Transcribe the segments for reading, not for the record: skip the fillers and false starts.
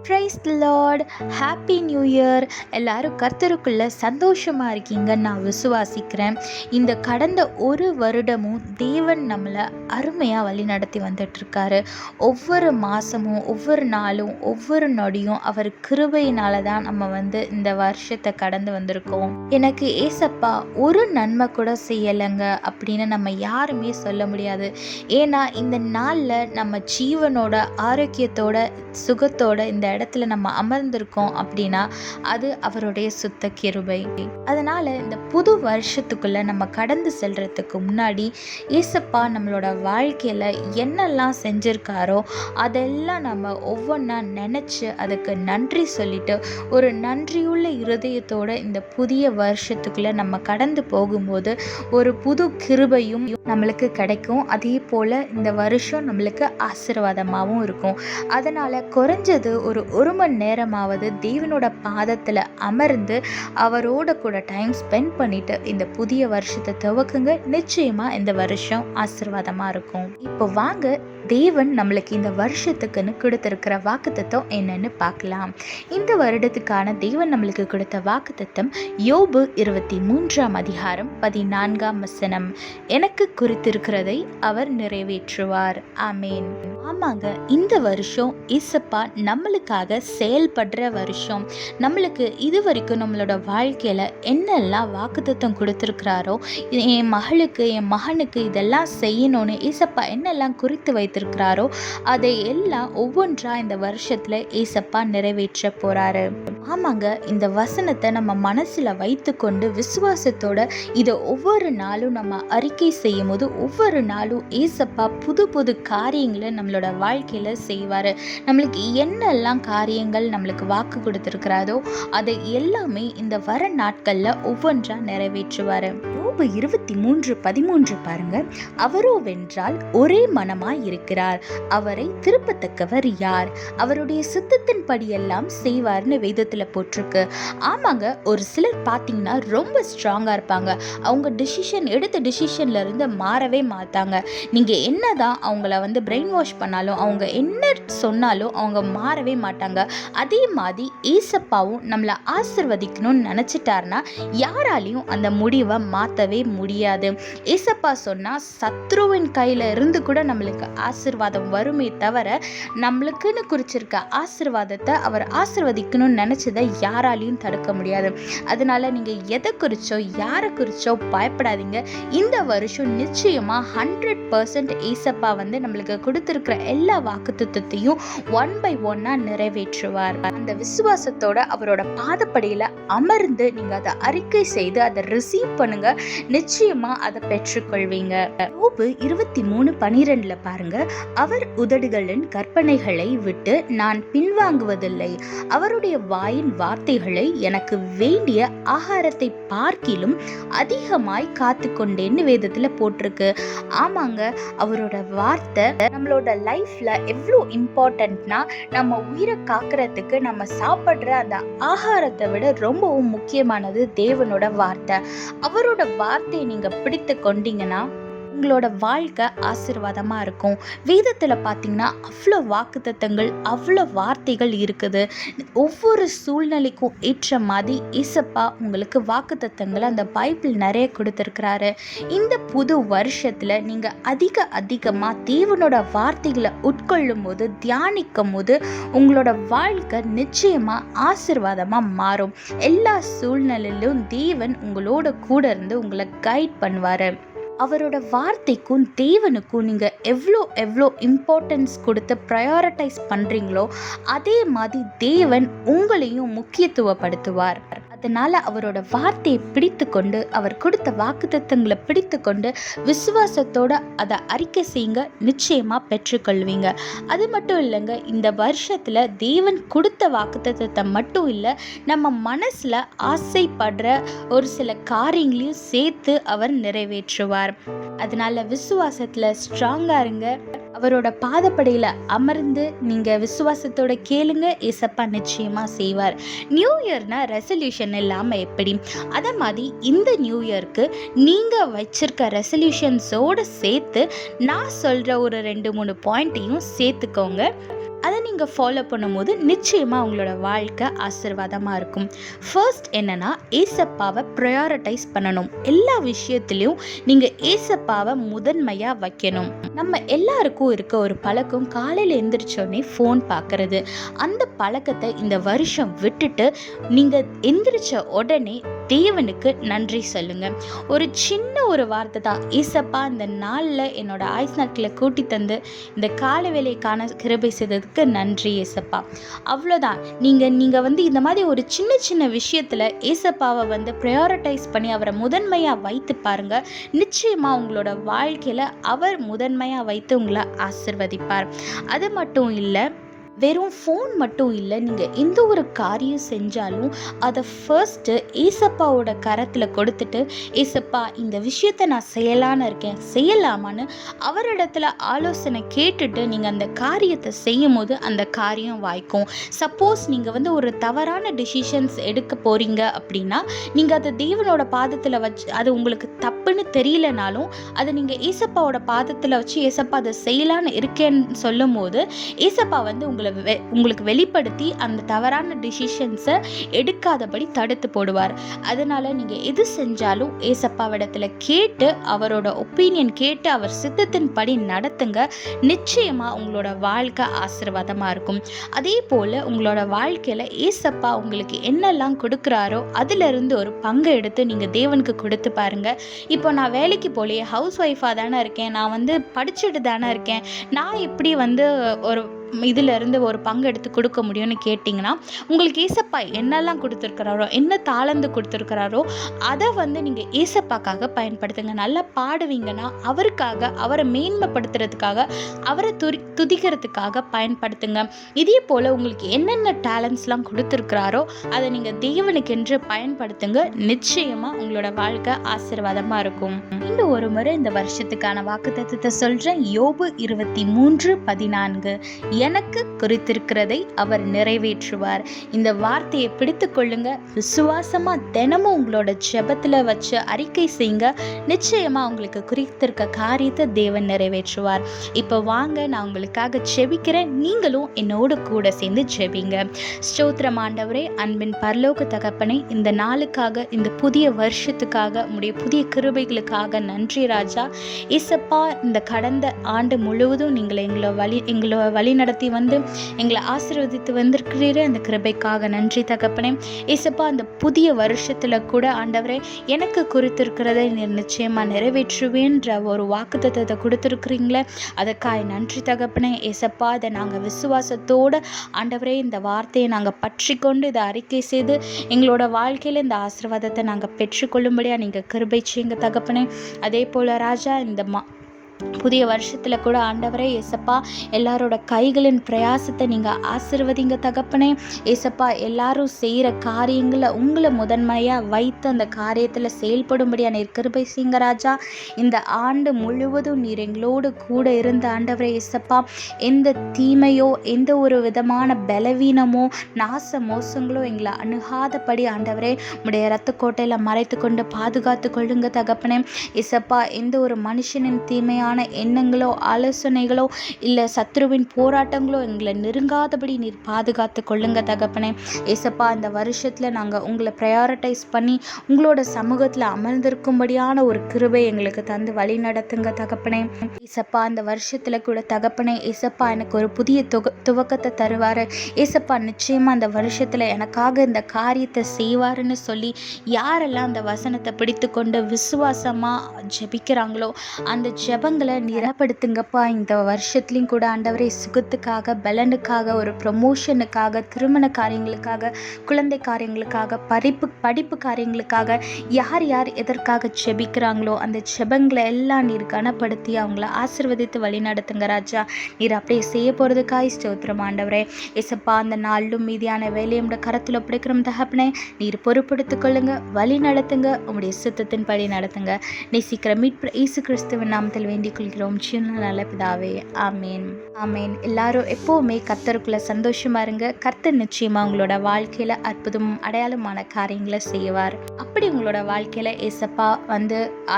Praise the Lord. Happy new year. எல்லாரும் கர்த்தருக்குள்ள சந்தோஷமாக இருக்கீங்கன்னு நான் விசுவாசிக்கிறேன். இந்த கடந்த ஒரு வருடமும் தேவன் நம்மளை அருமையாக வழி நடத்தி வந்துட்டுருக்காரு. ஒவ்வொரு மாதமும் ஒவ்வொரு நாளும் ஒவ்வொரு நொடியும் அவர் கிருபையினால தான் நம்ம இந்த வருஷத்தை கடந்து வந்திருக்கோம். எனக்கு ஏசப்பா ஒரு நன்மை கூட செய்யலைங்க அப்படின்னு நம்ம யாருமே சொல்ல முடியாது. ஏன்னா இந்த நாளில் நம்ம ஜீவனோட ஆரோக்கியத்தோட சுகத்தோட இந்த இடத்துல நம்ம அமர்ந்திருக்கோம் அப்படின்னா அது அவருடைய சுத்த கிருபை. அதனால இந்த புது வருஷத்துக்குள்ள நம்ம கடந்து செல்றதுக்கு முன்னாடி ஏசப்பா நம்மளோட வாழ்க்கையில என்னெல்லாம் செஞ்சிருக்காரோ அதெல்லாம் நம்ம ஒவ்வொன்றா நினைச்சு அதுக்கு நன்றி சொல்லிட்டு ஒரு நன்றியுள்ள இருதயத்தோட இந்த புதிய வருஷத்துக்குள்ள நம்ம கடந்து போகும்போது ஒரு புது கிருபையும் நம்மளுக்கு கிடைக்கும். அதே போல இந்த வருஷம் நம்மளுக்கு ஆசீர்வாதமாகவும் இருக்கும். அதனால குறைஞ்சது ஒரு மணி நேரமாவது தேவனோட பாதத்தில் அமர்ந்து அவரோட கூட டைம் ஸ்பெண்ட் பண்ணிட்டு இந்த புதிய வருஷத்தை துவக்குங்க. நிச்சயமா இந்த வருஷம் ஆசீர்வாதமாக இருக்கும். இப்போ வாங்க தேவன் நம்மளுக்கு இந்த வருஷத்துக்குன்னு கொடுத்திருக்கிற வாக்குத்தத்தம் என்னன்னு பார்க்கலாம். இந்த வருடத்துக்கான தேவன் நம்மளுக்கு கொடுத்த வாக்குத்தத்தம் யோபு 23:14 எனக்கு குறித்திருக்கிறதை அவர் நிறைவேற்றுவார். ஆமேன். ஆமாங்க, இந்த வருஷம் இசப்பா நம்மளுக்காக செயல்படுற வருஷம். நம்மளுக்கு இது வரைக்கும் நம்மளோட வாழ்க்கையில என்னெல்லாம் வாக்குத்தத்தம் கொடுத்திருக்கிறாரோ, என் மகளுக்கு என் மகனுக்கு இதெல்லாம் செய்யணும்னு இசப்பா என்னெல்லாம் குறித்து வைத்திருக்கிறாரோ அதை எல்லாம் ஒவ்வொன்றா இந்த வருஷத்துல ஏசப்பா நிறைவேற்ற போறாரு. ஆமாங்க, இந்த வசனத்தை நம்ம மனசுல வைத்து கொண்டு விசுவாசத்தோட இதை ஒவ்வொரு நாளும் நம்ம அறிக்கை செய்யும் போது ஒவ்வொரு நாளும் ஏசப்பா புது புது காரியங்களை நம்மளோட வாழ்க்கையில செய்வாரு. நம்மளுக்கு என்னெல்லாம் காரியங்கள் நம்மளுக்கு வாக்கு கொடுத்திருக்கிறாரோ அதை எல்லாமே இந்த வர நாட்கள்ல ஒவ்வொன்றா நிறைவேற்றுவாரு. யோபு 23:13 பாருங்க. அவரோ வென்றால் ஒரே மனமாய் இருக்கிறார், அவரை திருப்பத்தக்கவர் யார்? அவருடைய சித்தத்தின் படியெல்லாம் செய்வார்னு வேதத்துல போட்டிருக்கு. ஆமாங்க, ஒரு சிலர் பார்த்தீங்கன்னா ரொம்ப ஸ்ட்ராங்கா இருப்பாங்க. அவங்க எடுத்த டிசிஷன்ல இருந்து மாறவே மாட்டாங்க. நீங்க என்னதான் அவங்கள பிரெயின் வாஷ் பண்ணாலும் அவங்க என்ன சொன்னாலும் அவங்க மாறவே மாட்டாங்க. அதே மாதிரி ஏசப்பாவும் நம்மளை ஆசிர்வதிக்கணும்னு நினைச்சிட்டாருன்னா யாராலையும் அந்த முடிவை மாற்றவே முடியாது. ஏசப்பா சொன்னா சத்ருவின் கையில இருந்து கூட நம்மளுக்கு ஆசீர்வாதம் வருமே தவிர நம்மளுக்குன்னு குறிச்சிருக்க ஆசீர்வாதத்தை அவர் ஆசீர்வதிக்கணும்னு நினைச்சதை யாராலையும் தடுக்க முடியாது. அதனால நீங்க எதை குறிச்சோ யாரை குறிச்சோ பயப்படாதீங்க. இந்த வருஷம் நிச்சயமா 100% ஏசப்பா நம்மளுக்கு கொடுத்திருக்கிற எல்லா வாக்குத்தத்தத்தையும் 1 by 1 நிறைவேற்றுவார். அந்த விசுவாசத்தோட அவரோட பாதப்படியில அமர்ந்து நீங்க அதை அறிக்கை செய்து அதை ரிசீவ் பண்ணுங்க. நிச்சயமா அதை பெற்றுக்கொள்வீங்க. யோபு 23:12 பாருங்க. அவர் உதடுகளின் கற்பனைகளை விட்டு நான் பின்வாங்குவதில்லை, அவருடைய வாயின் வார்த்தைகளை எனக்கு வேண்டிய ஆகாரத்தை பார்க்கிலும் அதிகமாய் காத்து கொண்டேன்னு வேதத்துல போட்டிருக்கு. ஆமாங்க, அவரோட வார்த்தை நம்மளோட லைஃப்ல எவ்வளோ இம்பார்ட்டன்ட்னா நம்ம உயிரை காக்கிறதுக்கு நம்ம சாப்பிட்ற அந்த ஆகாரத்தை விட ரொம்பவும் முக்கியமானது தேவனோட வார்த்தை. அவரோட வார்த்தையை நீங்க பிடித்து கொண்டீங்கன்னா உங்களோட வாழ்க்கை ஆசீர்வாதமாக இருக்கும். வேதத்தில் பார்த்தீங்கன்னா அவ்வளோ வாக்குத்தத்தங்கள் அவ்வளோ வார்த்தைகள் இருக்குது. ஒவ்வொரு சூழ்நிலைக்கும் ஏற்ற மாதிரி இசப்பா உங்களுக்கு வாக்குத்தத்தங்களை அந்த பைபிள் நிறைய கொடுத்துருக்கிறாரு. இந்த புது வருஷத்தில் நீங்கள் அதிகமாக தேவனோட வார்த்தைகளை உட்கொள்ளும் போது தியானிக்கும் போது உங்களோட வாழ்க்கை நிச்சயமாக ஆசீர்வாதமாக மாறும். எல்லா சூழ்நிலையிலும் தேவன் உங்களோட கூட இருந்து உங்களை கைட் பண்ணுவார். அவரோட வார்த்தைக்கும் தேவனுக்கும் நீங்கள் எவ்வளோ இம்பார்ட்டன்ஸ் கொடுத்து ப்ரையாரிட்டைஸ் பண்ணுறீங்களோ அதே மாதிரி தேவன் உங்களையும் முக்கியத்துவப்படுத்துவார். அதனால அவரோட வார்த்தையை பிடித்து கொண்டு அவர் கொடுத்த வாக்குத்தத்தங்களை பிடித்து கொண்டு விசுவாசத்தோட அதை அறிக்கை செய்யுங்க. நிச்சயமா பெற்றுக்கொள்வீங்க. அது மட்டும் இல்லைங்க, இந்த வருஷத்துல தேவன் கொடுத்த வாக்குத்தத்தத்தை மட்டும் இல்லை, நம்ம மனசுல ஆசைப்படுற ஒரு சில காரியங்களையும் சேர்த்து அவர் நிறைவேற்றுவார். அதனால விசுவாசத்துல ஸ்ட்ராங்கா இருங்க. அவரோட பாதப்படையில் அமர்ந்து நீங்கள் விசுவாசத்தோட கேளுங்க. ஏசப்பா நிச்சயமா செய்வார். நியூ இயர்னா ரெசல்யூஷன் இல்லாமல் எப்படி? அதை மாதிரி இந்த நியூ இயர்க்கு நீங்கள் வச்சிருக்க ரெசல்யூஷன்ஸோடு சேர்த்து நான் சொல்கிற ஒரு 2-3 பாயிண்ட்டையும் சேர்த்துக்கோங்க. அதை நீங்கள் ஃபாலோ பண்ணும்போது நிச்சயமாக உங்களோட வாழ்க்கை ஆசீர்வாதமாக இருக்கும். ஃபர்ஸ்ட் என்னென்னா, ஏசப்பாவை ப்ரையாரிட்டைஸ் பண்ணணும். எல்லா விஷயத்துலையும் நீங்கள் ஏசப்பாவை முதன்மையாக வைக்கணும். நம்ம எல்லாருக்கும் இருக்க ஒரு பழக்கம், காலையில் எந்திரிச்சோடனே ஃபோன் பார்க்குறது. அந்த பழக்கத்தை இந்த வருஷம் விட்டுட்டு நீங்கள் எந்திரிச்ச உடனே தேவனுக்கு நன்றி சொல்லுங்க. ஒரு சின்ன ஒரு வார்த்தை தான், ஏசப்பா இந்த நாளில் என்னோட ஆயுஸ் நாட்களை கூட்டி தந்து இந்த கால வேலைக்கான கிருபை செய்ததுக்கு நன்றி ஏசப்பா. அவ்வளோதான். நீங்கள் வந்து இந்த மாதிரி ஒரு சின்ன சின்ன விஷயத்தில் ஏசப்பாவை ப்ரையாரிட்டைஸ் பண்ணி அவரை முதன்மையாக வைத்து பாருங்க. நிச்சயமாக உங்களோட வாழ்க்கையில் அவர் முதன்மையாக வைத்து உங்களை ஆசீர்வதிப்பார். அது மட்டும் இல்லை, வெறும் ஃபோன் மட்டும் இல்லை, நீங்கள் எந்த ஒரு காரியம் செஞ்சாலும் அதை ஃபர்ஸ்ட்டு ஏசப்பாவோட கரத்தில் கொடுத்துட்டு, ஏசப்பா இந்த விஷயத்தை நான் செய்யலான்னு இருக்கேன், செய்யலாமான்னு அவரிடத்துல ஆலோசனை கேட்டுட்டு நீங்கள் அந்த காரியத்தை செய்யும் போது அந்த காரியம் வாய்க்கும். சப்போஸ் நீங்கள் ஒரு தவறான டிசிஷன்ஸ் எடுக்க போகிறீங்க அப்படின்னா, நீங்கள் அதை தேவனோட பாதத்தில் வச்சு, அது உங்களுக்கு தப்புன்னு தெரியலனாலும் அதை நீங்கள் ஏசப்பாவோட பாதத்தில் வச்சு, ஏசப்பா அதை செய்யலான்னு இருக்கேன்னு சொல்லும் போது ஏசப்பா உங்களுக்கு வெளிப்படுத்தி அந்த தவறான டிசிஷன்ஸை எடுக்காதபடி தடுத்து போடுவார். அதனால நீங்கள் எது செஞ்சாலும் ஏசப்பாவிடத்தில் கேட்டு, அவரோட ஒப்பீனியன் கேட்டு, அவர் சித்தத்தின் படி நடத்துங்க. நிச்சயமாக உங்களோட வாழ்க்கை ஆசீர்வாதமாக இருக்கும். அதே போல் உங்களோட வாழ்க்கையில் ஏசப்பா உங்களுக்கு என்னெல்லாம் கொடுக்குறாரோ அதிலிருந்து ஒரு பங்கை எடுத்து நீங்கள் தேவனுக்கு கொடுத்து பாருங்கள். இப்போ நான் வேலைக்கு போலையே, ஹவுஸ் ஒய்ஃபாக தானே இருக்கேன், நான் படிச்சுட்டு தானே இருக்கேன், நான் எப்படி ஒரு இதிலிருந்து ஒரு பங்கு எடுத்து கொடுக்க முடியும்னு கேட்டிங்கன்னா, உங்களுக்கு ஏசப்பா என்னெல்லாம் கொடுத்துருக்கிறாரோ, என்ன தாளந்து கொடுத்துருக்கிறாரோ அதை நீங்கள் ஏசப்பாக்காக பயன்படுத்துங்க. நல்லா பாடுவீங்கன்னா அவருக்காக, அவரை மேன்மைப்படுத்துறதுக்காக, அவரை துதிக்கிறதுக்காக பயன்படுத்துங்க. இதே போல் உங்களுக்கு என்னென்ன டேலண்ட்ஸ்லாம் கொடுத்துருக்கிறாரோ அதை நீங்கள் தேவனுக்கென்று பயன்படுத்துங்க. நிச்சயமாக உங்களோட வாழ்க்கை ஆசீர்வாதமாக இருக்கும். இன்னும் ஒரு முறை இந்த வருஷத்துக்கான வாக்குத்தத்தத்தை சொல்கிறேன். யோபு 23:14, எனக்கு குறித்திருக்கிறதை அவர் நிறைவேற்றுவார். இந்த வார்த்தையை பிடித்து கொள்ளுங்க. விசுவாசமா தினமும் உங்களோட ஜெபத்துல வச்சு அறிக்கை செய்யுங்க. நிச்சயமா உங்களுக்கு குறித்திருக்க காரியத்தை தேவன் நிறைவேற்றுவார். இப்போ வாங்க, நான் உங்களுக்காக ஜெபிக்கிறேன். நீங்களும் என்னோடு கூட சேர்ந்து ஜெபிங்க. ஸ்தோத்திரம் ஆண்டவரே, அன்பின் பரலோக தகப்பனே, இந்த நாளுக்காக, இந்த புதிய வருஷத்துக்காக, உம்முடைய புதிய கிருபைகளுக்காக நன்றி ராஜா. ஏசப்பா, இந்த கடந்த ஆண்டு முழுவதும் நீங்கள் எங்களை வழி நடத்தி எங்களை ஆசீர்வதித்து வந்திருக்கிறீரே, அந்த கிருபைக்காக நன்றி தகப்பனே. ஏசப்பா, அந்த புதிய வருஷத்துல கூட ஆண்டவரே, எனக்கு குறித்திருக்கிறதை நீர் நிச்சயமா நிறைவேற்றுவேன்ற ஒரு வாக்குத்தத்தத்தை கொடுத்துருக்கிறீங்களே, அதற்காக நன்றி தகப்பனே. ஏசப்பா, இதை நாங்கள் விசுவாசத்தோடு ஆண்டவரே, இந்த வார்த்தையை நாங்கள் பற்றி கொண்டு இதை அறிக்கை செய்து எங்களோட வாழ்க்கையில் இந்த ஆசீர்வாதத்தை நாங்கள் பெற்றுக்கொள்ளும்படியாக நீங்கள் கிருபை செய்யுங்க தகப்பனே. அதே போல் ராஜா, இந்த புதிய வருஷத்தில் கூட ஆண்டவரே ஏசப்பா, எல்லாரோட கைகளின் பிரயாசத்தை நீங்கள் ஆசீர்வதிங்க தகப்பனே. ஏசப்பா, எல்லாரும் செய்கிற காரியங்களை உங்களை முதன்மையாக வைத்து அந்த காரியத்தில் செயல்படும்படியாக நீர் கிருபை செய்யுங்க ராஜா. இந்த ஆண்டு முழுவதும் நீர் எங்களோடு கூட இருந்த ஆண்டவரே ஏசப்பா, எந்த தீமையோ, எந்த ஒரு விதமான பலவீனமோ, நாச மோசங்களோ எங்களை அணுகாதபடி ஆண்டவரே உடைய இரத்த கோட்டையில் மறைத்து கொண்டு பாதுகாத்து கொள்ளுங்க தகப்பனே. ஏசப்பா, எந்த ஒரு மனுஷனின் தீமையான எண்ணங்களோ, ஆலோசனைகளோ, இல்லை சத்ருவின் போராட்டங்களோ எங்களை நெருங்காதபடி நீர் பாதுகாத்து கொள்ளுங்க தகப்பனே. ஏசப்பா, இந்த வருஷத்தில் நாங்கள் உங்களை ப்ரையாரிட்டைஸ் பண்ணி உங்களோட சமூகத்தில் அமர்ந்திருக்கும்படியான ஒரு கிருபை எங்களுக்கு தந்து வழி நடத்துங்க தகப்பனே. ஏசப்பா, இந்த வருஷத்தில் கூட தகப்பனே ஏசப்பா, எனக்கு ஒரு புதிய துவக்கத்தை தருவார். ஏசப்பா, நிச்சயமாக அந்த வருஷத்தில் எனக்காக இந்த காரியத்தை செய்வாருன்னு சொல்லி யாரெல்லாம் அந்த வசனத்தை பிடித்து கொண்டு விசுவாசமாக ஜெபிக்கிறாங்களோ அந்த ஜெபங்களை நிரப்படுத்துங்கப்பா. இந்த வருஷத்துலையும் கூட ஆண்டவரே, சுகத்துக்காக, பலனுக்காக, ஒரு ப்ரமோஷனுக்காக, திருமண காரியங்களுக்காக, குழந்தை காரியங்களுக்காக, படிப்பு காரியங்களுக்காக யார் யார் எதற்காக ஜெபிக்கிறாங்களோ அந்த ஜெபங்களை எல்லாம் நீர் கனப்படுத்தி அவங்கள ஆசீர்வதித்து வழி நடத்துங்க ராஜா. நீர் அப்படியே செய்ய போகிறதுக்காய் ஸ்தோத்திரம் ஆண்டவரே. ஏசப்பா, அந்த நாளும் மீதியான வேலையோட கரத்தில் ஒப்படைக்கிறோம் தகப்பனே. நீர் பொறுப்படுத்திக் கொள்ளுங்க, வழி நடத்துங்க, உங்களுடைய சித்தத்தின் படி நடத்துங்க. நீ சீக்கிரம் மீட்பு இயேசு கிறிஸ்துவின் நாமத்தில் வேண்டிக் கொள்கிறோம் சின்ன நல்ல பிதாவே. ஆமேன், ஆமேன். எல்லாரும் எப்போவுமே கர்த்தருக்குள்ள சந்தோஷமா இருங்க. கர்த்தர் நிச்சயமா உங்களோட வாழ்க்கையில அற்புதமும் அடையாளமான காரியங்களை செய்வார். அப்படி உங்களோட வாழ்க்கையில ஏசப்பா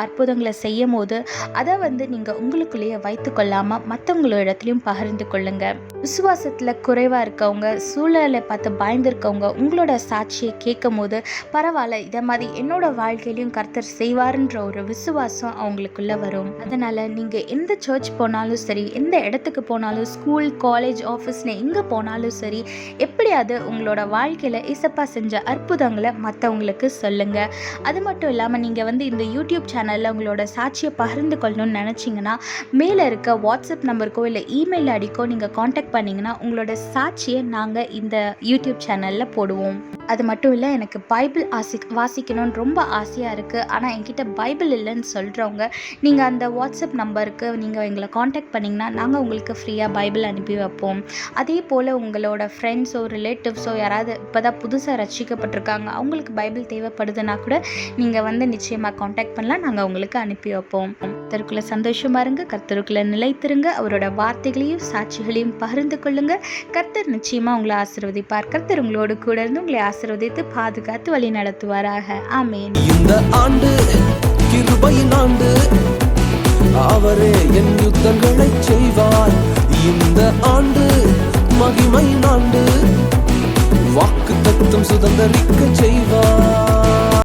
அற்புதங்களை செய்யும் போது அதை நீங்க உங்களுக்குள்ளேயே வைத்து கொள்ளாம மற்றவங்களோட இடத்துலையும் பகிர்ந்து கொள்ளுங்க. விசுவாசத்தில் குறைவாக இருக்கவங்க, சூழலை பார்த்து பயந்துருக்கவங்க உங்களோட சாட்சியை கேட்கும் போது பரவாயில்ல, இதை மாதிரி என்னோட வாழ்க்கையிலையும் கர்த்தர் செய்வாருன்ற ஒரு விசுவாசம் அவங்களுக்குள்ளே வரும். அதனால் நீங்கள் எந்த சர்ச் போனாலும் சரி, எந்த இடத்துக்கு போனாலும், ஸ்கூல், காலேஜ், ஆஃபீஸ்னு எங்கே போனாலும் சரி, எப்படியாவது உங்களோட வாழ்க்கையில் இசப்பா செஞ்ச அற்புதங்களை மற்றவங்களுக்கு சொல்லுங்கள். அது மட்டும் இல்லாமல் நீங்கள் இந்த யூடியூப் சேனலில் உங்களோட சாட்சியை பகிர்ந்து கொள்ளணும்னு நினச்சிங்கன்னா மேலே இருக்க வாட்ஸ்அப் நம்பருக்கோ இல்லை இமெயில் ஐடிக்கோ நீங்கள் காண்டாக்ட் பண்ணிங்கன்னா உங்களோட சாட்சியை நாங்கள் இந்த யூடியூப் சேனலில் போடுவோம். அது மட்டும் இல்லை, எனக்கு பைபிள் வாசிக்கணும்னு ரொம்ப ஆசையாக இருக்குது, ஆனால் என்கிட்ட பைபிள் இல்லைன்னு சொல்கிறவங்க நீங்கள் அந்த வாட்ஸ்அப் நம்பருக்கு நீங்கள் எங்களை காண்டாக்ட் பண்ணிங்கன்னா நாங்கள் உங்களுக்கு ஃப்ரீயாக பைபிள் அனுப்பி வைப்போம். அதே போல் உங்களோட ஃப்ரெண்ட்ஸோ ரிலேட்டிவ்ஸோ யாராவது இப்போ தான் புதுசாக ரட்சிக்கப்பட்டிருக்காங்க, அவங்களுக்கு பைபிள் தேவைப்படுதுன்னா கூட நீங்கள் நிச்சயமாக காண்டாக்ட் பண்ணலாம், நாங்கள் உங்களுக்கு அனுப்பி வைப்போம். கர்த்தருக்குள்ளே சந்தோஷமாக இருங்க, கர்த்தருக்குள்ளே நிலைத்திருங்க, அவரோட வார்த்தைகளையும் சாட்சிகளையும் பகிர்ந்து கொள்ளுங்க. கர்த்தர் நிச்சயமாக உங்களை ஆசீர்வதிப்பார். கர்த்தர் உங்களோடு கூட இருந்து உங்களை ஆசீர்வதித்து பாதுகாத்து வழி நடத்துவாராக. ஆமென். இந்த ஆண்டு கிருபையின் ஆண்டு, அவரே என் யுத்தங்களை செய்வார். இந்த ஆண்டு மகிமையின் ஆண்டு, வாக்கு தத்தம் சுதந்தரிக்க செய்வார்.